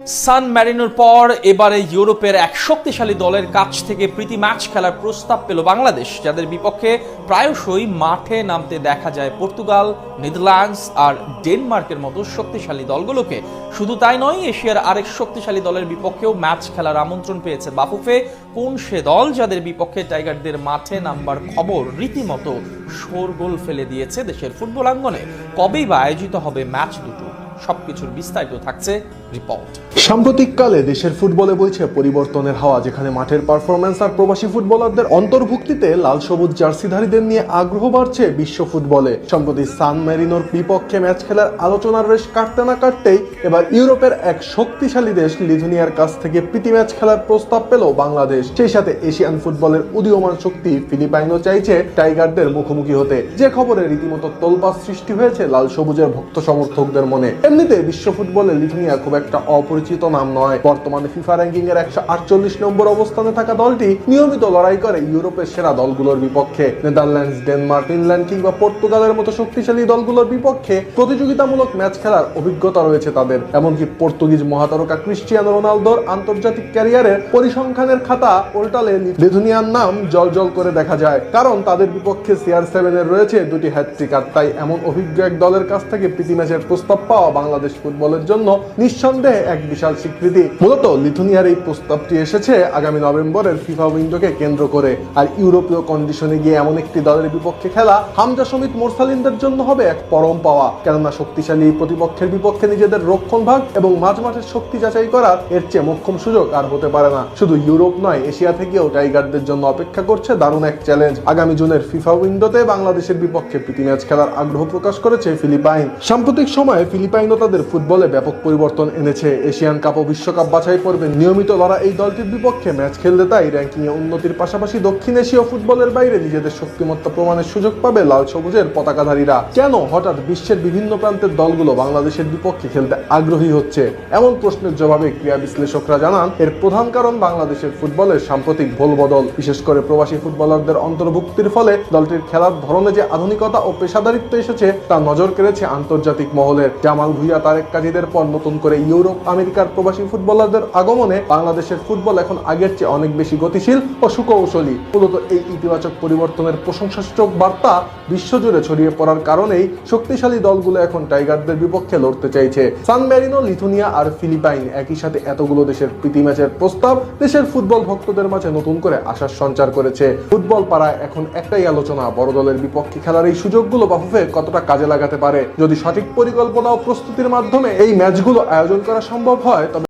সান ম্যারিনোর পর এবারে ইউরোপের এক শক্তিশালী দলের কাছ থেকে প্রীতি ম্যাচ খেলার প্রস্তাব পেল বাংলাদেশ, যাদের বিপক্ষে প্রায়শই মাঠে নামতে দেখা যায় পর্তুগাল, নেদারল্যান্ডস আর ডেনমার্কের মতো শক্তিশালী দলগুলোকে। শুধু তাই নয়, এশিয়ার আরেক শক্তিশালী দলের বিপক্ষেও ম্যাচ খেলার আমন্ত্রণ পেয়েছে বাফুফে। কোন সে দল যাদের বিপক্ষে টাইগারদের মাঠে নামবার খবর রীতিমতো শোরগোল ফেলে দিয়েছে দেশের ফুটবল আঙ্গনে? কবেই বা আয়োজিত হবে ম্যাচ দুটো? সবকিছুর বিস্তারিত থাকছে রিপোর্ট। সাম্প্রতিককালে দেশের ফুটবলে বইছে পরিবর্তনের হাওয়া, যেখানে মাঠের পারফরম্যান্স আর প্রবাসী ফুটবলারদের অন্তর্ভুক্তিতে লাল সবুজ জার্সিধারীদের নিয়ে আগ্রহ বাড়ছে বিশ্ব ফুটবলে। সম্প্রতি সান ম্যারিনোর বিপক্ষে ম্যাচ খেলার আলোচনার রেশ কাটতে না কাটতেই এবার ইউরোপের এক শক্তিশালী দেশ লিথুনিয়ার কাছ থেকে প্রীতি ম্যাচ খেলার প্রস্তাব পেল বাংলাদেশ। সেই সাথে এশিয়ান ফুটবলের উদীয়মান শক্তি ফিলিপাইনও চাইছে টাইগারদের মুখোমুখি হতে, যে খবরে রীতিমতো তোলপাড় সৃষ্টি হয়েছে লাল সবুজের ভক্ত সমর্থকদের মনে। এমনিতে বিশ্ব ফুটবলে লিথুনিয়া খুব একটা অপরিচিত নাম নয়। বর্তমানে ফিফা র্যাঙ্কিং এর 148 নম্বর অবস্থানে থাকা দলটি নিয়মিত লড়াই করে ইউরোপের সেরা দলগুলোর বিপক্ষে। নেদারল্যান্ডস, ডেনমার্ক, ফিনল্যান্ড কিংবা পর্তুগালের মতো শক্তিশালী দলগুলোর বিপক্ষে প্রতিযোগিতামূলক ম্যাচ খেলার অভিজ্ঞতা রয়েছে তাদের। এমনকি পর্তুগিজ মহাতারকা ক্রিস্টিয়ানো রোনালদোর আন্তর্জাতিক ক্যারিয়ারের পরিসংখ্যানের খাতা উল্টালে লিথুনিয়ার নাম জলজল করে দেখা যায়, কারণ তাদের বিপক্ষে CR7 এর রয়েছে দুটি হ্যাটট্রিক। আর তাই এমন অভিজ্ঞ এক দলের কাছ থেকে প্রীতি ম্যাচের প্রস্তাব পাওয়া বাংলাদেশ ফুটবলের জন্য নিঃসন্দেহে এক বিশাল স্বীকৃতি। মূলত লিথুনিয়ার এই প্রস্তাবটি এসেছে আগামী নভেম্বরের ফিফা উইন্ডোকে কেন্দ্র করে। আর ইউরোপীয় কন্ডিশনে গিয়ে এমন একটি দলের বিপক্ষে খেলা হামজা সমিত মোরসালিনদের জন্য হবে এক পরম পাওয়া, কেননা শক্তিশালী এই প্রতিপক্ষের বিপক্ষে নিজেদের রক্ষণভাগ এবং মাঝমাঠের শক্তি যাচাই করার এর চেয়ে মোক্ষম সুযোগ আর হতে পারে না। শুধু ইউরোপ নয়, এশিয়া থেকেও টাইগারদের জন্য অপেক্ষা করছে দারুণ এক চ্যালেঞ্জ। আগামী জুনের ফিফা উইন্ডোতে বাংলাদেশের বিপক্ষে প্রীতি ম্যাচ খেলার আগ্রহ প্রকাশ করেছে ফিলিপাইন। সাম্প্রতিক সময়ে ফিলিপাইনও তাদের ফুটবলে ব্যাপক পরিবর্তন এনেছে। এশিয়ান কাপ ও বিশ্বকাপ বাছাই পর্বে নিয়মিত লড়া এই দলটির বিপক্ষে ম্যাচ খেলতে তাই র্যাঙ্কিং এ উন্নতির পাশাপাশি দক্ষিণ এশীয় ফুটবলের বাইরে নিজেদের শক্তিমত্তা প্রমাণের সুযোগ পাবে লাল সবুজের পতাকাধারীরা। কেন হঠাৎ বিশ্বের বিভিন্ন প্রান্তের দলগুলো বাংলাদেশের বিপক্ষে খেলতে আগ্রহী হচ্ছে? এমন প্রশ্নের জবাবে ক্রীড়া বিশ্লেষকরা জানান, এর প্রধান কারণ বাংলাদেশের ফুটবলের সাম্প্রতিক ভোলবদল। বিশেষ করে প্রবাসী ফুটবলারদের অন্তর্ভুক্তির ফলে দলটির খেলার ধরনে যে আধুনিকতা ও পেশাদারিত্ব এসেছে তা নজর কেড়েছে আন্তর্জাতিক মহলের। জামাল ভুঁইয়া, তারেক কাজীদের পর নতুন করে ইউরোপ আমেরিকার প্রবাসী ফুটবলারদের আগমনে বাংলাদেশের ফুটবল এখন আগের চেয়ে অনেক বেশি গতিশীল ও সুকৌশলী। মূলত এই ইতিবাচক পরিবর্তনের প্রশংসাসূচক বার্তা বিশ্বজুড়ে ছড়িয়ে পড়ার কারণেই শক্তিশালী দলগুলো এখন টাইগারদের বিপক্ষে লড়তে চাইছে। সান ম্যারিনো, লিথুনিয়া আর ফিলিপাইন একই সাথে এতগুলো দেশের প্রীতি ম্যাচের প্রস্তাব দেশের ফুটবল ভক্তদের মাঝে নতুন করে আশার সঞ্চার করেছে। ফুটবল পাড়ায় এখন একটাই আলোচনা, বড় দলের বিপক্ষে খেলার এই সুযোগগুলো বাফুফে কতটা কাজে লাগাতে পারে। যদি সঠিক পরিকল্পনা ও প্রস্তুতির মাধ্যমে এই ম্যাচগুলো আয়োজন করা সম্ভব হয়, তবে